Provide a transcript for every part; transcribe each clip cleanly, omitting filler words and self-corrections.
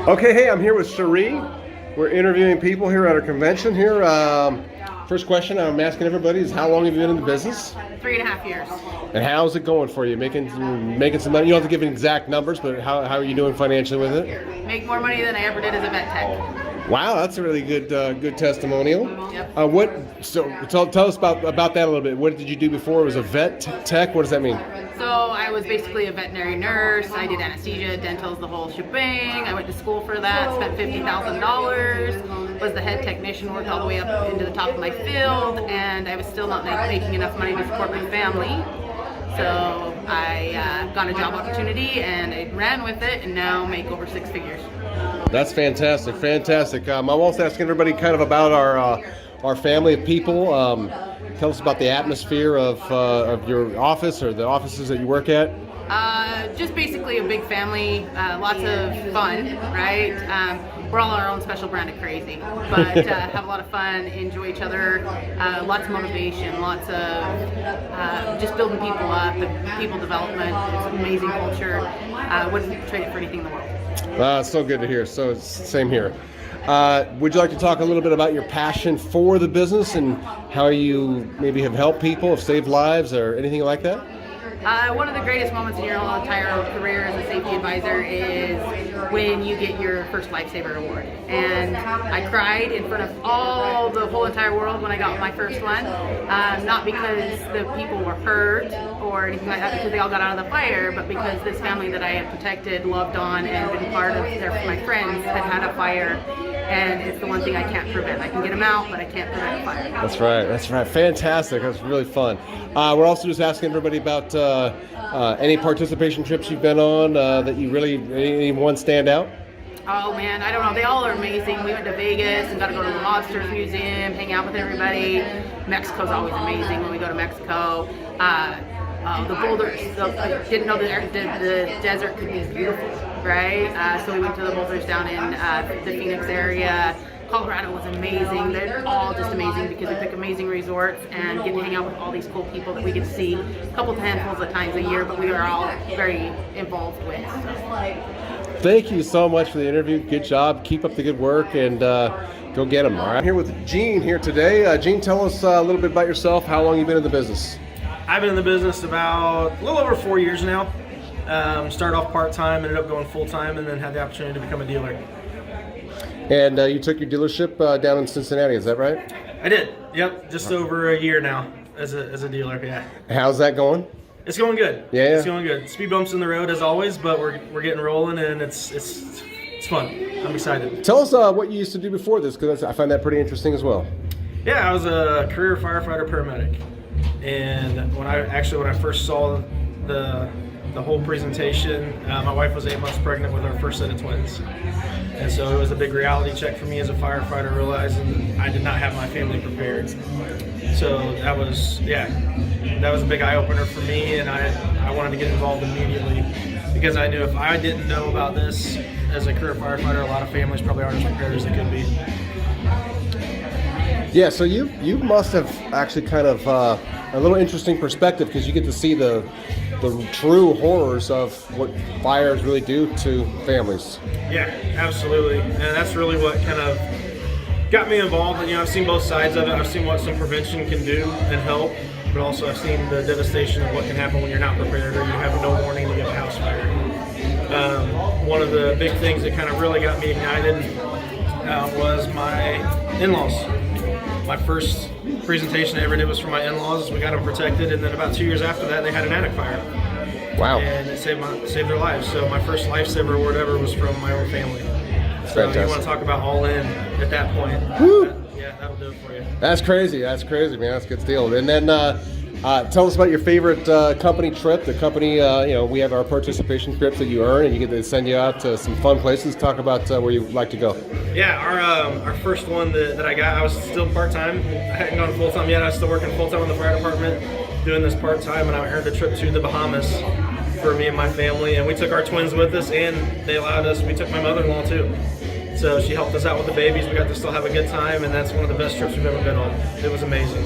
Okay, hey, I'm here with Cherie. We're interviewing people here at our convention here. First question I'm asking everybody is, how long have you been in the business? 3.5 years. And how's it going for you? Making some money? You don't have to give exact numbers, but how are you doing financially with it? Make more money than I ever did as a vet tech. Wow, that's a really good testimonial. Yep. So tell us about that a little bit. What did you do before? It was a vet tech. What does that mean? So I was basically a veterinary nurse. I did anesthesia, dentals, the whole shebang. I went to school for that, spent $50,000, was the head technician, worked all the way up into the top of my field, and I was still not making enough money to support my family. So I got a job opportunity and I ran with it, and now make over 6 figures. That's fantastic, fantastic. I'm also asking everybody kind of about our family of people. Tell us about the atmosphere of your office or the offices that you work at. Just basically a big family, lots of fun, right? We're all our own special brand of crazy, but have a lot of fun, enjoy each other, lots of motivation, lots of just building people up and people development. It's an amazing culture. Wouldn't trade it for anything in the world. So good to hear. So it's same here. Would you like to talk a little bit about your passion for the business and how you maybe have helped people, have saved lives, or anything like that? One of the greatest moments in your whole entire career as a safety advisor is when you get your first Lifesaver Award. And I cried in front of the whole entire world when I got my first one. Not because the people were hurt or anything like that, because they all got out of the fire, but because this family that I had protected, loved on, and been part of my friends had a fire. And it's the one thing I can't prevent. I can get them out, but I can't prevent a fire. That's right. Fantastic. That's really fun. We're also just asking everybody about any participation trips you've been on that you really, any one stand out? Oh man, I don't know. They all are amazing. We went to Vegas and got to go to the Lobsters Museum, hang out with everybody. Mexico's always amazing when we go to Mexico. The boulders, I didn't know the desert could be beautiful, right? So we went to the boulders down in the Phoenix area. Colorado was amazing. They're all just amazing because we pick amazing resorts and get to hang out with all these cool people that we get to see a couple handfuls of times a year, but we are all very involved with. So. Thank you so much for the interview. Good job. Keep up the good work and go get them. All right. I'm here with Gene here today. Gene, tell us a little bit about yourself. How long you've been in the business? I've been in the business about a little over 4 years now. Started off part-time, ended up going full-time, and then had the opportunity to become a dealer. And you took your dealership down in Cincinnati, is that right? I did, yep. Just over a year now as a dealer, yeah. How's that going? It's going good. Yeah? It's going good. Speed bumps in the road as always, but we're getting rolling, and it's fun. I'm excited. Tell us what you used to do before this, because I find that pretty interesting as well. Yeah, I was a career firefighter paramedic. And when I first saw the whole presentation, my wife was 8 months pregnant with our first set of twins. And so it was a big reality check for me as a firefighter, realizing I did not have my family prepared. So that was a big eye-opener for me, and I wanted to get involved immediately because I knew if I didn't know about this as a career firefighter, a lot of families probably aren't as prepared as they could be. Yeah, so you must have actually kind of a little interesting perspective because you get to see the true horrors of what fires really do to families. Yeah, absolutely, and that's really what kind of got me involved. And, I've seen both sides of it. I've seen what some prevention can do and help, but also I've seen the devastation of what can happen when you're not prepared or you have no warning to get a house fire. One of the big things that kind of really got me ignited was my in-laws. My first presentation I ever did was for my in-laws. We got them protected, and then about 2 years after that, they had an attic fire. Wow! And it saved their lives. So my first Lifesaver Award ever was from my own family. So fantastic. You want to talk about all in at that point? Woo! That'll do it for you. That's crazy, man. That's a good deal. And then tell us about your favorite company trip. The company, we have our participation trips that you earn, and you get to send you out to some fun places. Talk about where you like to go. Yeah, our first one that I got, I was still part-time. I hadn't gone full-time yet. I was still working full-time in the fire department, doing this part-time, and I earned a trip to the Bahamas for me and my family. And we took our twins with us, and they allowed us. We took my mother-in-law too. So she helped us out with the babies. We got to still have a good time, and that's one of the best trips we've ever been on. It was amazing.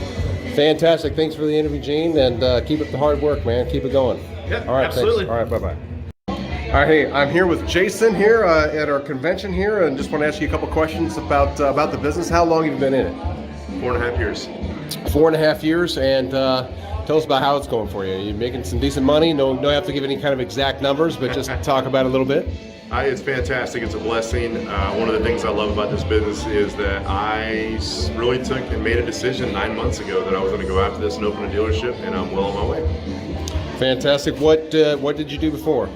Fantastic. Thanks for the interview, Gene, and keep up the hard work, man. Keep it going. Yeah, all right, absolutely. Thanks. All right, bye-bye. All right, hey, I'm here with Jason here at our convention here, and just want to ask you a couple questions about the business. How long have you been in it? 4.5 years. 4.5 years, and tell us about how it's going for you. You're making some decent money. No, don't have to give any kind of exact numbers, but just talk about it a little bit. It's fantastic. It's a blessing. One of the things I love about this business is that I really took and made a decision 9 months ago that I was going to go after this and open a dealership, and I'm well on my way. Fantastic. What did you do before?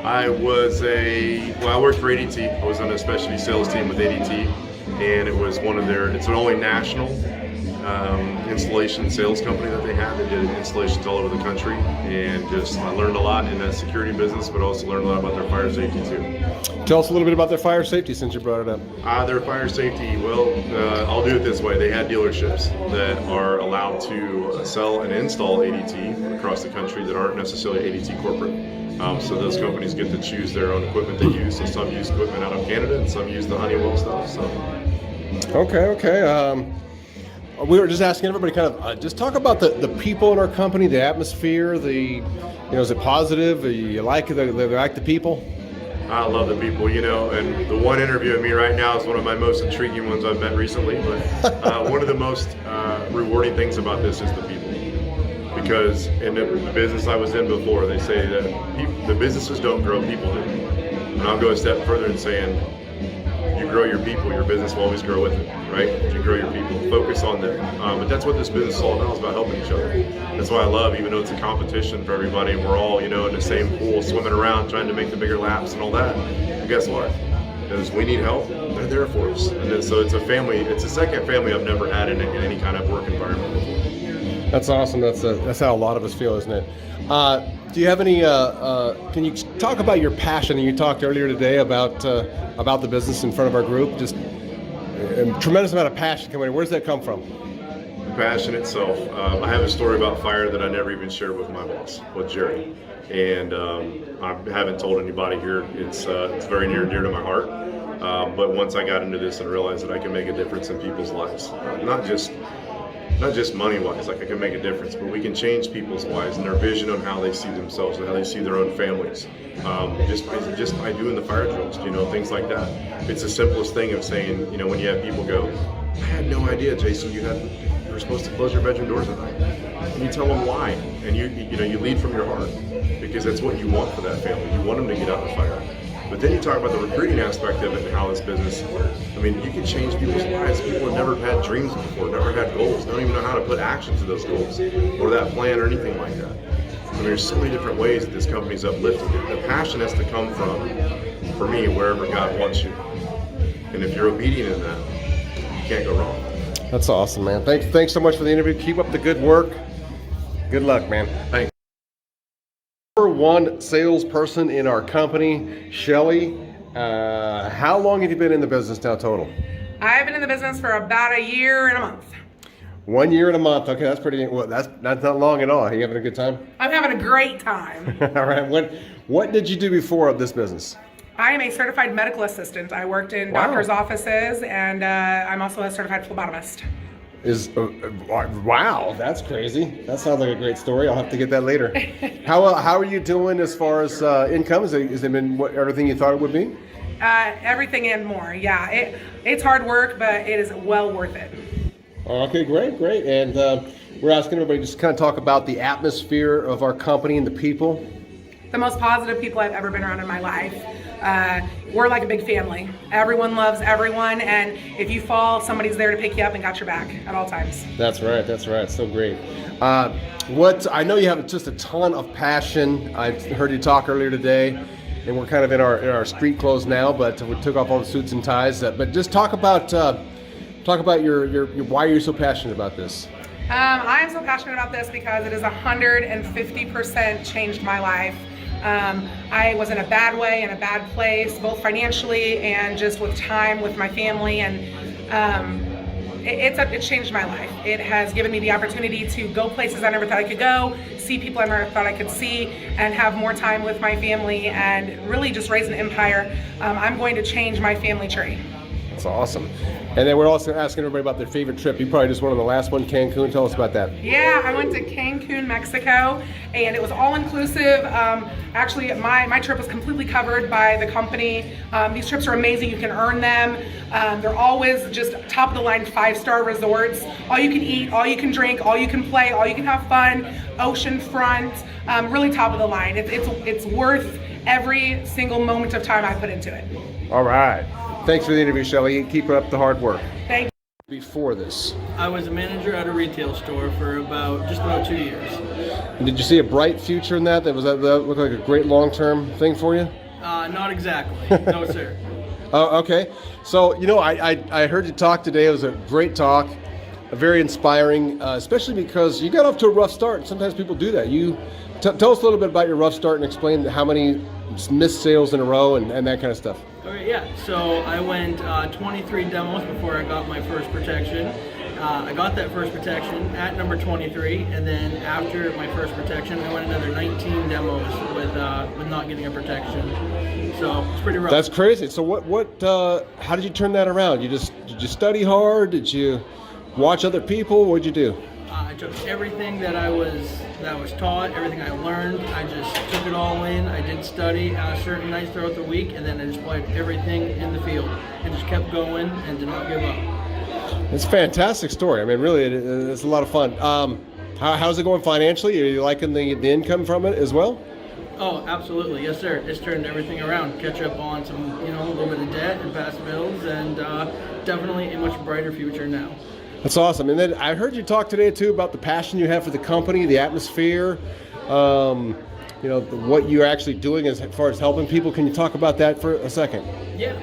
I worked for ADT. I was on a specialty sales team with ADT, and it was it's an only national installation sales company that they have. They did installations all over the country, and I learned a lot in that security business, but also learned a lot about their fire safety too. Tell us a little bit about their fire safety since you brought it up. Their fire safety, I'll do it this way. They had dealerships that are allowed to sell and install ADT across the country that aren't necessarily ADT corporate. So those companies get to choose their own equipment they use. So some use equipment out of Canada, and some use the Honeywell stuff. So. Okay. We were just asking everybody kind of just talk about the people in our company, the atmosphere, is it positive? You like the people? I love the people, and the one interview of me right now is one of my most intriguing ones I've met recently. But one of the most rewarding things about this is the people. Because in the business I was in before, they say that the businesses don't grow, people do. And I'll go a step further in saying, you grow your people, your business will always grow with it, right? You grow your people, focus on them. But that's what this business is all about, is about helping each other. That's why I love, even though it's a competition for everybody, and we're all, in the same pool, swimming around, trying to make the bigger laps and all that. And guess what? Because we need help, they're there for us. And so it's a family, it's a second family I've never had in any kind of work environment before. That's awesome. That's how a lot of us feel, isn't it? Do you have any? Can you talk about your passion? You talked earlier today about the business in front of our group. Just a tremendous amount of passion coming in. Where does that come from? The passion itself. I have a story about fire that I never even shared with my boss, with Jerry, and I haven't told anybody here. It's very near and dear to my heart. But once I got into this and realized that I can make a difference in people's lives, not just money-wise, like I can make a difference, but we can change people's lives and their vision on how they see themselves and how they see their own families. Just by doing the fire drills, things like that. It's the simplest thing of saying, when you have people go, I had no idea, Jason, you were supposed to close your bedroom doors at night. And you tell them why, and you lead from your heart, because that's what you want for that family. You want them to get out of the fire. But then you talk about the recruiting aspect of it and how this business, you can change people's lives. People have never had dreams before, never had goals, don't even know how to put action to those goals or that plan or anything like that. There's so many different ways that this company's uplifted. The passion has to come from, for me, wherever God wants you. And if you're obedient in that, you can't go wrong. That's awesome, man. Thanks so much for the interview. Keep up the good work. Good luck, man. Thanks. Number one salesperson in our company, Shelly. How long have you been in the business now total? I've been in the business for about a year and a month. 1 year and a month. Okay, that's pretty. Well, that's not long at all. Are you having a good time? I'm having a great time. All right. What did you do before this business? I am a certified medical assistant. I worked in doctors' offices, and I'm also a certified phlebotomist. Wow, that's crazy. That sounds like a great story. I'll have to get that later. How are you doing as far as income? Has it been everything you thought it would be? Everything and more. Yeah, it's hard work, but it is well worth it. Okay, great. And we're asking everybody just kind of talk about the atmosphere of our company and the people. The most positive people I've ever been around in my life. We're like a big family. Everyone loves everyone, and if you fall, somebody's there to pick you up and got your back at all times. That's right. So great. I know you have just a ton of passion. I heard you talk earlier today, and we're kind of in our street clothes now, but we took off all the suits and ties. But just talk about your why you're so passionate about this. I am so passionate about this because it has 150% changed my life. I was in a bad way, in a bad place, both financially and just with time with my family, and it's changed my life. It has given me the opportunity to go places I never thought I could go, see people I never thought I could see, and have more time with my family and really just raise an empire. I'm going to change my family tree. That's awesome. And then we're also asking everybody about their favorite trip. You probably just went on the last one, Cancun. Tell us about that. Yeah, I went to Cancun, Mexico, and it was all inclusive. Actually, my trip was completely covered by the company. These trips are amazing. You can earn them. They're always just top of the line 5-star resorts. All you can eat, all you can drink, all you can play, all you can have fun. Ocean front, really top of the line. It's worth every single moment of time I put into it. All right. Thanks for the interview, Shelly. Keep up the hard work. Thank you. Before this, I was a manager at a retail store for just about 2 years. did you see a bright future in that? That look like a great long-term thing for you? Not exactly. No, sir. Oh, okay. So, I heard you talk today. It was a great talk, very inspiring, especially because you got off to a rough start. Sometimes people do that. Tell us a little bit about your rough start and explain how many missed sales in a row and that kind of stuff. Okay, yeah. So I went 23 demos before I got my first protection. I got that first protection at number 23, and then after my first protection, I went another 19 demos with not getting a protection. So it's pretty rough. That's crazy. So how did you turn that around? Did you study hard? Did you watch other people? What'd you do? I took everything that I was taught, everything I learned. I just took it all in. I did study certain nights throughout the week, and then I just applied everything in the field and just kept going and did not give up. It's a fantastic story. I mean, really, it's a lot of fun. How's it going financially? Are you liking the income from it as well? Oh, absolutely. Yes, sir. It's turned everything around. Catch up on some, a little bit of debt and past bills, and definitely a much brighter future now. That's awesome. And then I heard you talk today too about the passion you have for the company, the atmosphere, what you're actually doing as far as helping people. Can you talk about that for a second? Yeah.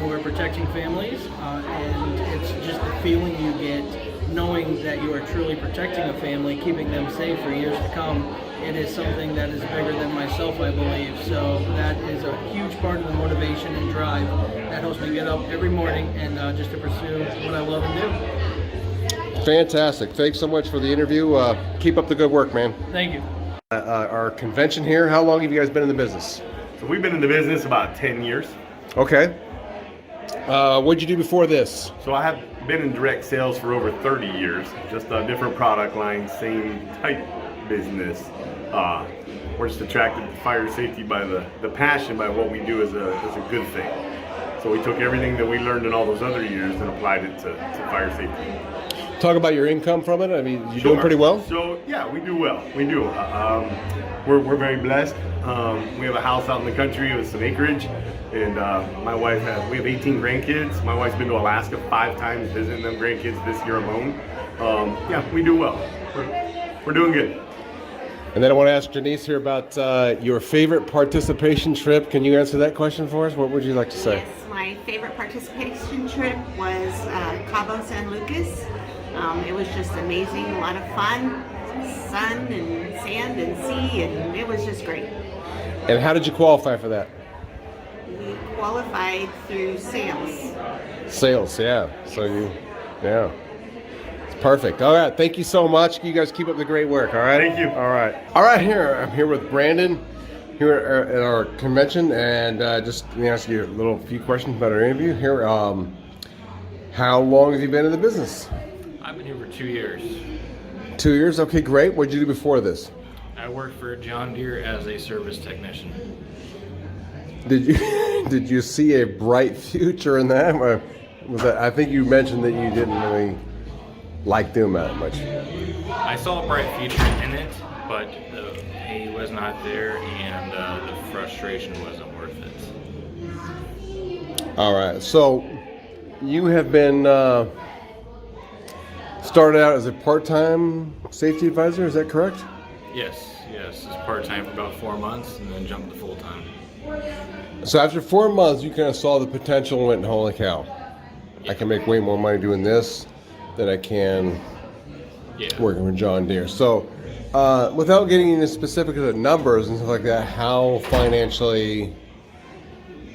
We're protecting families, and it's just the feeling you get knowing that you are truly protecting a family, keeping them safe for years to come. It is something that is bigger than myself, I believe. So that is a huge part of the motivation and drive that helps me get up every morning and just to pursue what I love and do. Fantastic. Thanks so much for the interview. Keep up the good work, man. Thank you. Our convention here, how long have you guys been in the business? So we've been in the business about 10 years. Okay. What'd you do before this? So I have been in direct sales for over 30 years, just a different product line, same type business. We're just attracted to fire safety by the passion, by what we do is a good thing. So we took everything that we learned in all those other years and applied it to fire safety. Talk about your income from it. I mean, you doing pretty well? So yeah, we do well. We do. We're very blessed. We have a house out in the country with some acreage, and my wife we have 18 grandkids. My wife's been to Alaska 5 times visiting them grandkids this year alone. Yeah, we do well. We're doing good. And then I want to ask Janice here about your favorite participation trip. Can you answer that question for us? What would you like to say? Yes, my favorite participation trip was Cabo San Lucas. It was just amazing, a lot of fun, sun and sand and sea, and it was just great. And how did you qualify for that? We qualified through sales. Sales, yeah. Yeah. It's perfect. All right, thank you so much. You guys keep up the great work, all right? Thank you. All right. I'm here with Brandon here at our convention, and just let me ask you a few questions about our interview here. How long have you been in the business? I've been here for 2 years. 2 years? Okay, great. What did you do before this? I worked for John Deere as a service technician. Did you see a bright future in that? Or was that? I think you mentioned that you didn't really like doing that much. I saw a bright future in it, but the pay was not there and the frustration wasn't worth it. All right. So you have been started out as a part-time safety advisor. Is that correct? Yes. It's part-time for about 4 months and then jumped to full-time. So after 4 months, you kind of saw the potential and went, holy cow, I can make way more money doing this than I can working with John Deere. So without getting into specifics of the numbers and stuff like that, how financially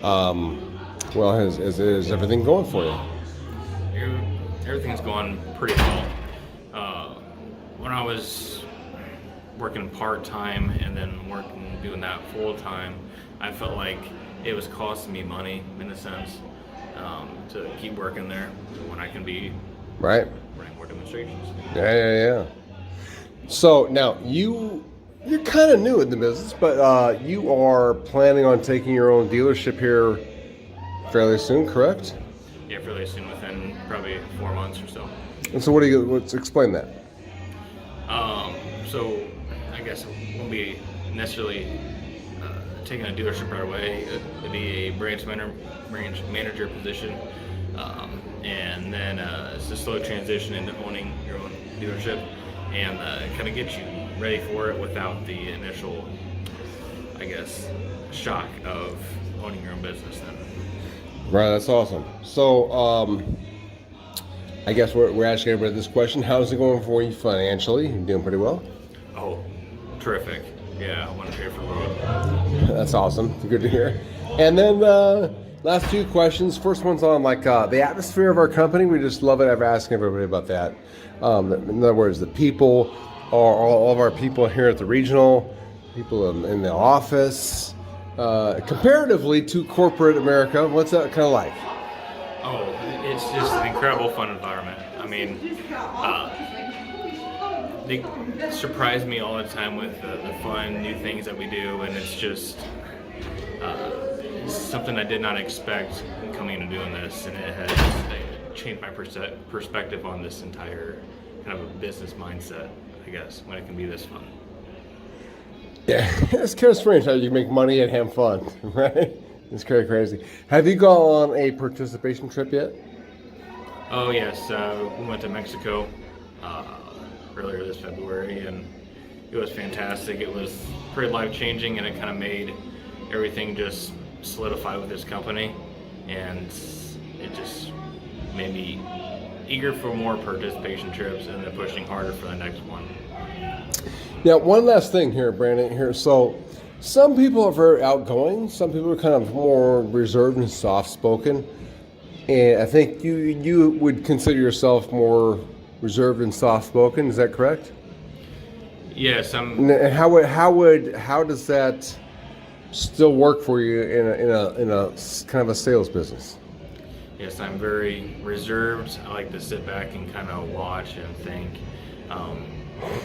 is everything going for you? Everything's going pretty well. When I was working part-time and then doing that full-time, I felt like it was costing me money in a sense. to keep working there when I can be Right. running more demonstrations. Yeah. So now you're kind of new in the business, but you are planning on taking your own dealership here fairly soon, correct? Yeah, fairly soon, within probably 4 months or so. And so let's explain that. So I guess it won't be necessarily taking a dealership right away. It'd be a branch manager position, and then it's a slow transition into owning your own dealership, and kind of get you ready for it without the initial, I guess, shock of owning your own business. Then. Right, that's awesome. So I guess we're asking everybody this question: how's it going for you financially? You doing pretty well? Oh, terrific! Yeah, I want to pay for the road. That's awesome. Good to hear. And then last two questions. First one's on the atmosphere of our company. We just love it. I've asked everybody about that. In other words, the people, all of our people here at the regional, people in the office, comparatively to corporate America. What's that kind of like? Oh, it's just an incredible fun environment. I mean, they surprise me all the time with the fun, new things that we do, and it's just something I did not expect coming into doing this, and it has changed my perspective on this entire kind of a business mindset, I guess, when it can be this fun. Yeah, it's kind of strange how you make money and have fun, right? It's kind of crazy. Have you gone on a participation trip yet? Oh yes, we went to Mexico earlier this February, and it was fantastic. It was pretty life-changing, and it kind of made everything just solidify with this company, and it just made me eager for more participation trips and then pushing harder for the next one. Now, one last thing here, Brandon. So, some people are very outgoing. Some people are kind of more reserved and soft-spoken. And I think you would consider yourself more reserved and soft-spoken. Is that correct? Yes, And how does that still work for you in a kind of a sales business? Yes, I'm very reserved. I like to sit back and kind of watch and think.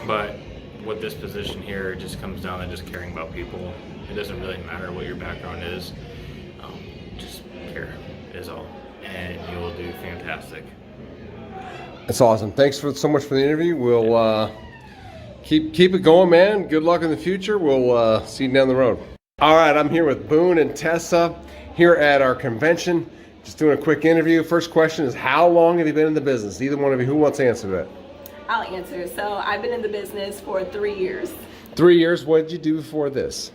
But with this position here, it just comes down to just caring about people. It doesn't really matter what your background is. Just care is all, and you'll do fantastic. That's awesome. Thanks so much for the interview. We'll keep it going, man. Good luck in the future. We'll see you down the road. All right, I'm here with Boone and Tessa here at our convention. Just doing a quick interview. First question is, how long have you been in the business? Either one of you, who wants to answer that? I'll answer. So I've been in the business for 3 years. 3 years. What did you do before this?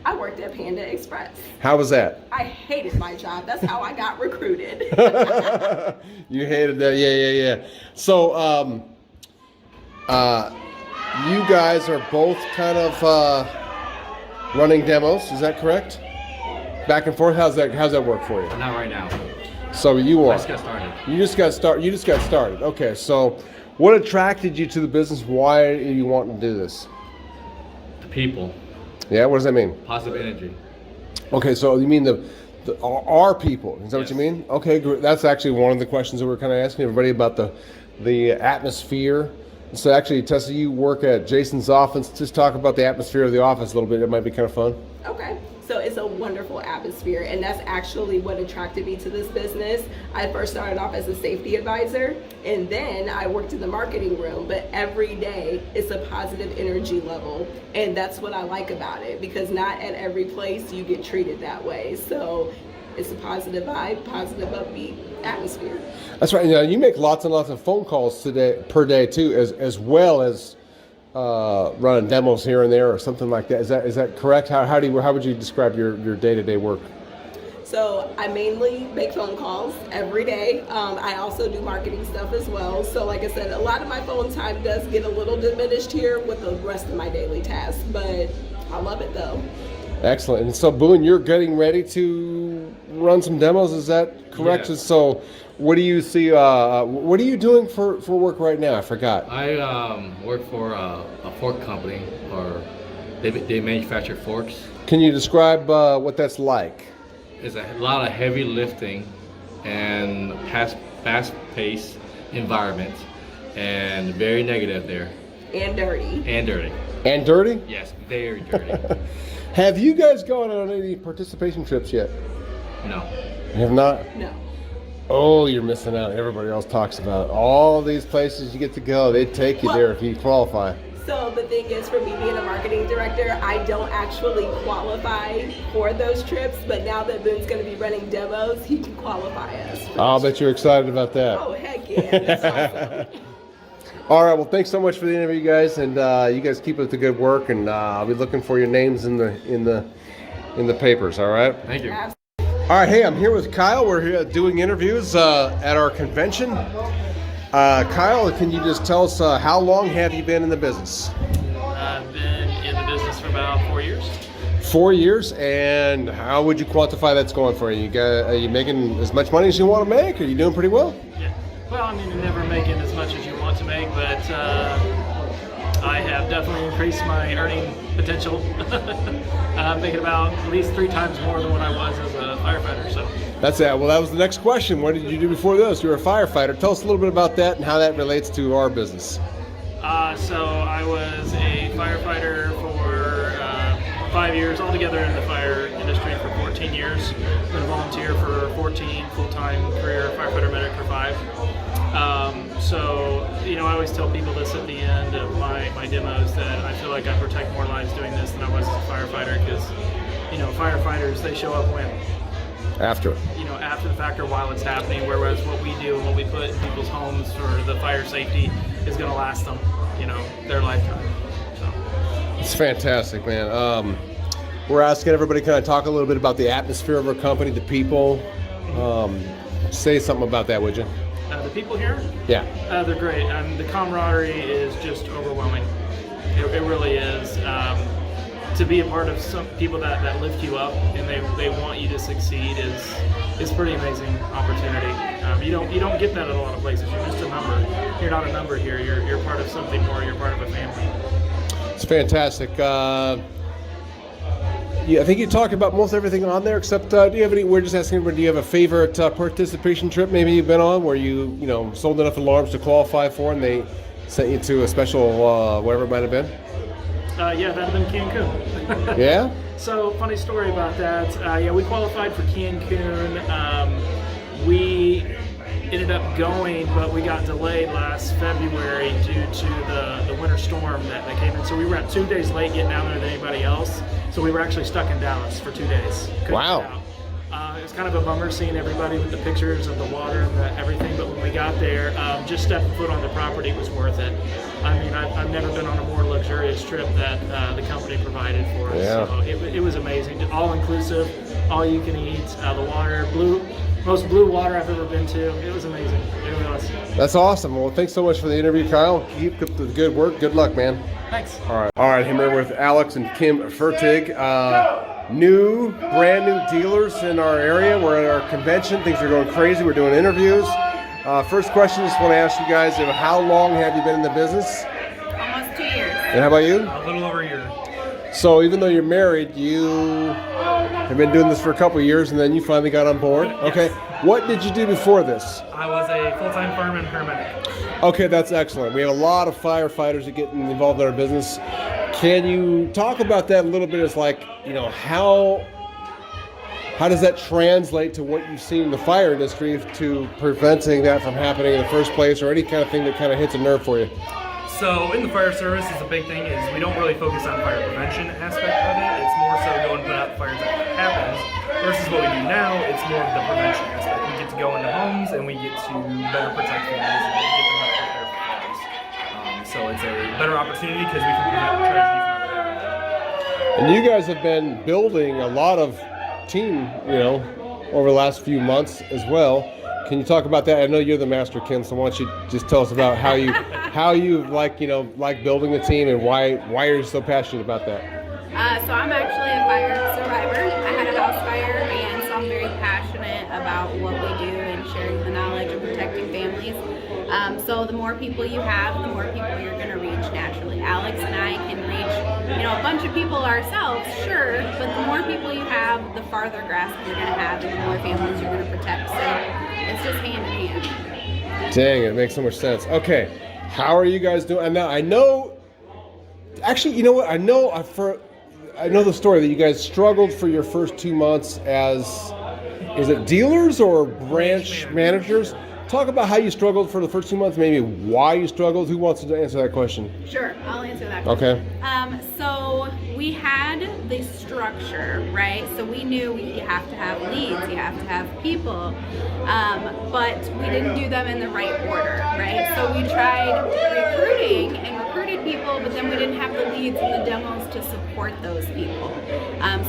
I worked at Panda Express. How was that? I hated my job. That's how I got recruited. You hated that. Yeah. So, you guys are both kind of running demos. Is that correct? Back and forth. How's that work for you? Not right now. So you are. I just got started. You just got started. Okay. So, what attracted you to the business? Why are you wanting to do this? The people. Yeah. What does that mean? Positive energy. Okay. So you mean our people? Is that what you mean? Okay. Great. That's actually one of the questions that we're kind of asking everybody about the atmosphere. So actually, Tessa, you work at Jason's office. Just talk about the atmosphere of the office a little bit. It might be kind of fun. Okay. So it's a wonderful atmosphere, and that's actually what attracted me to this business. I first started off as a safety advisor, and then I worked in the marketing room, but every day it's a positive energy level, and that's what I like about it, because not at every place you get treated that way. So it's a positive vibe, positive upbeat atmosphere. That's right. Now, you make lots and lots of phone calls per day too, as well as running demos here and there or something like that. Is that correct? How would you describe your day-to-day work? So I mainly make phone calls every day. I also do marketing stuff as well. So like I said, a lot of my phone time does get a little diminished here with the rest of my daily tasks, but I love it though. Excellent. And so, Boone, you're getting ready to run some demos. Is that correct? Yes. So, what do you see? What are you doing for work right now? I forgot. I work for a fork company, or they manufacture forks. Can you describe what that's like? It's a lot of heavy lifting and fast-paced environment, and very negative there. And dirty. And dirty. And dirty? Yes, very dirty. Have you guys gone on any participation trips yet? No. You have not? No. Oh, you're missing out. Everybody else talks about all these places you get to go. They take you there if you qualify. So the thing is, for me being a marketing director, I don't actually qualify for those trips, but now that Boone's going to be running demos, he can qualify us. I'll bet you're excited about that. Oh, heck yeah. That's awesome. All right, well, thanks so much for the interview, guys, and you guys keep up the good work, and I'll be looking for your names in the papers. All right. Thank you. All right, hey, I'm here with Kyle. We're here doing interviews at our convention. Kyle, can you just tell us how long have you been in the business? I've been in the business for about 4 years. 4 years, and how would you quantify that's going for you? Are you making as much money as you want to make? Are you doing pretty well? Yeah. Well, I mean, you're never making as much as you want to make, but I have definitely increased my earning potential. I'm making about at least 3 times more than what I was as a firefighter. So. That's it. Well, that was the next question. What did you do before this? You were a firefighter. Tell us a little bit about that and how that relates to our business. So I was a firefighter for 5 years, altogether in the fire industry for 14 years. Been a volunteer for 14, full-time career firefighter medic for 5. So, you know, I always tell people this at the end of my demos, that I feel like I protect more lives doing this than I was as a firefighter, because, you know, firefighters, they show up when? After. You know, after the fact or while it's happening, whereas what we do and what we put in people's homes for the fire safety is going to last them, you know, their lifetime. So. It's fantastic, man. We're asking everybody to kind of talk a little bit about the atmosphere of our company, the people. Say something about that, would you? The people here? Yeah. They're great. The camaraderie is just overwhelming. It really is. To be a part of some people that lift you up and they want you to succeed is pretty amazing opportunity. You don't get that at a lot of places. You're just a number. You're not a number here. You're part of something more. You're part of a family. It's fantastic. I think you talked about most everything on there, except do you have any? We're just asking everybody, do you have a favorite participation trip maybe you've been on where you sold enough alarms to qualify for, and they sent you to a special whatever it might have been? Yeah, that'd have been Cancun. Yeah. So, funny story about that. Yeah, we qualified for Cancun. We ended up going, but we got delayed last February due to the winter storm that came in. So we were at 2 days late getting down there than anybody else. So we were actually stuck in Dallas for 2 days. Wow. It was kind of a bummer seeing everybody with the pictures of the water and everything, but when we got there, just stepping foot on the property was worth it. I mean, I've never been on a more luxurious trip that the company provided for us. Yeah. So it was amazing. All inclusive, all you can eat, the water, most blue water I've ever been to. It was amazing. It really was. That's awesome. Well, thanks so much for the interview, Kyle. Keep up the good work. Good luck, man. Thanks. All right. I'm here with Alex and Kim Fertig. Brand new dealers in our area. We're at our convention. Things are going crazy. We're doing interviews. First question, just want to ask you guys, how long have you been in the business? Almost 2 years. And how about you? A little over a year. So even though you're married, you have been doing this for a couple of years, and then you finally got on board. Yes. Okay. What did you do before this? I was a full-time fireman paramedic. Okay, that's excellent. We have a lot of firefighters that get involved in our business. Can you talk about that a little bit? As like, how does that translate to what you've seen in the fire industry to preventing that from happening in the first place, or any kind of thing that kind of hits a nerve for you? So in the fire service, the big thing is we don't really focus on fire prevention aspect of it. It's more so going to put out the fires that happens, versus what we do now, it's more of the prevention aspect. We get to go into homes and we get to better protect families and get them out prepared for fires. So it's a better opportunity because we can prevent tragedy from ever happening. And you guys have been building a lot of team, over the last few months as well. Can you talk about that? I know you're the master, Kim, so why don't you just tell us about how you like building a team, and why are you so passionate about that? So I'm actually a fire survivor. I had a house fire, and so I'm very passionate about what we do and sharing the knowledge and protecting families. So the more people you have, the more people you're going to reach naturally. Alex and I can reach, a bunch of people ourselves, sure, but the more people you have, the farther grasp you're going to have, and the more families you're going to protect. So Dang, it makes so much sense. Okay, how are you guys doing? And now I know. Actually, you know what? I know the story that you guys struggled for your first 2 months as, is it dealers or branch managers? Talk about how you struggled for the first 2 months, maybe why you struggled. Who wants to answer that question? Sure, I'll answer that question. Okay. So we had the structure, right? So we knew you have to have leads, you have to have people, but we didn't do them in the right order, right? So we tried recruiting and recruited people, but then we didn't have the leads and the demos to support those people.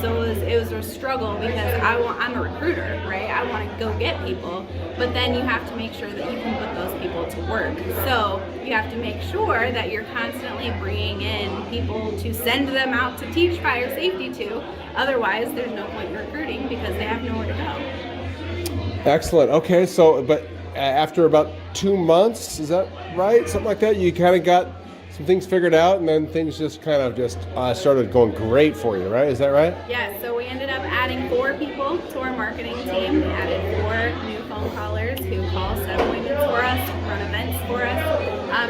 So it was a struggle because I'm a recruiter, right? I want to go get people, but then you have to make sure that you can put those people to work. So you have to make sure that you're constantly bringing in people to send them out to teach fire safety to. Otherwise, there's no point in recruiting because they have nowhere to go. Excellent. Okay, so but after about 2 months, is that right? Something like that. You kind of got some things figured out, and then things just kind of started going great for you, right? Is that right? Yeah. So we ended up adding 4 people to our marketing team. We added 4 new phone callers who call, set appointments for us, run events for us,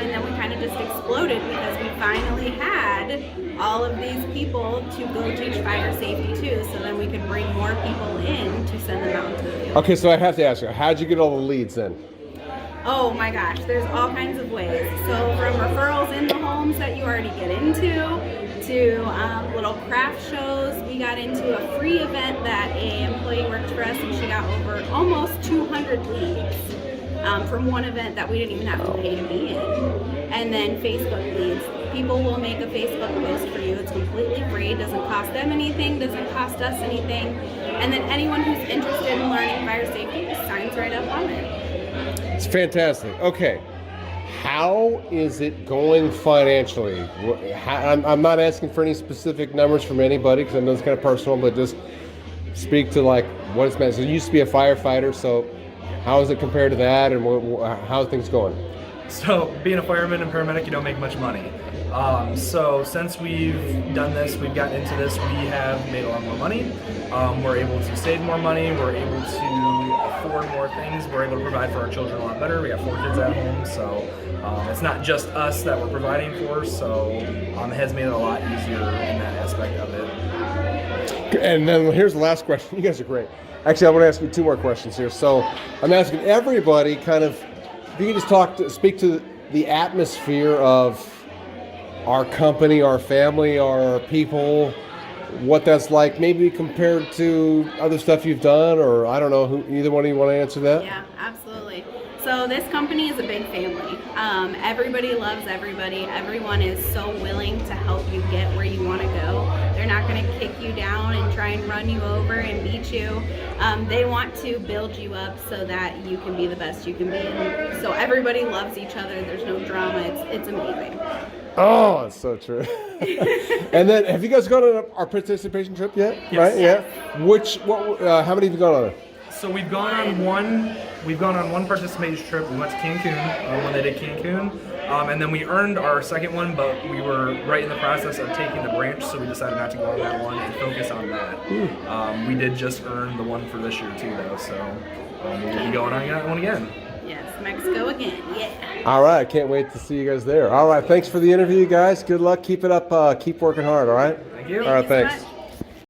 and then we kind of just exploded because we finally had all of these people to go teach fire safety too. So then we could bring more people in to send them out into the field. Okay, so I have to ask you, how'd you get all the leads then? Oh my gosh, there's all kinds of ways. So from referrals in the homes that you already get into, to little craft shows. We got into a free event that an employee worked for us, and she got over almost 200 leads from one event that we didn't even have to pay to be in. And then Facebook leads. People will make a Facebook post for you. It's completely free, doesn't cost them anything, doesn't cost us anything. And then anyone who's interested in learning fire safety just signs right up on it. It's fantastic. Okay, how is it going financially? I'm not asking for any specific numbers from anybody because I know it's kind of personal, but just speak to like what it's meant. So you used to be a firefighter, so how is it compared to that, and how are things going? So being a fireman and paramedic, you don't make much money. So since we've done this, we've gotten into this, we have made a lot more money. We're able to save more money. We're able to afford more things. We're able to provide for our children a lot better. We have 4 kids at home, so it's not just us that we're providing for. So it has made it a lot easier in that aspect of it. And then here's the last question. You guys are great. Actually, I want to ask you 2 more questions here. So I'm asking everybody kind of, if you could just speak to the atmosphere of our company, our family, our people, what that's like, maybe compared to other stuff you've done, or I don't know, who either one of you want to answer that? Yeah, absolutely. So this company is a big family. Everybody loves everybody. Everyone is so willing to help you get where you want to go. They're not going to kick you down and try and run you over and beat you. They want to build you up so that you can be the best you can be. And so everybody loves each other. There's no drama. It's amazing. Oh, it's so true. And then, have you guys gone on our participation trip yet? Yes. Right? Yeah. How many have you gone on it? So we've gone on one participation trip. We went to Cancun when they did Cancun, and then we earned our second one, but we were right in the process of taking the branch, so we decided not to go on that one and focus on that. We did just earn the one for this year too, though, so we'll be going on that one again. Yes, Mexico again. Yeah. All right, can't wait to see you guys there. All right, thanks for the interview, guys. Good luck. Keep it up. Keep working hard. All right. Thank you. All right, Thank you so thanks. much.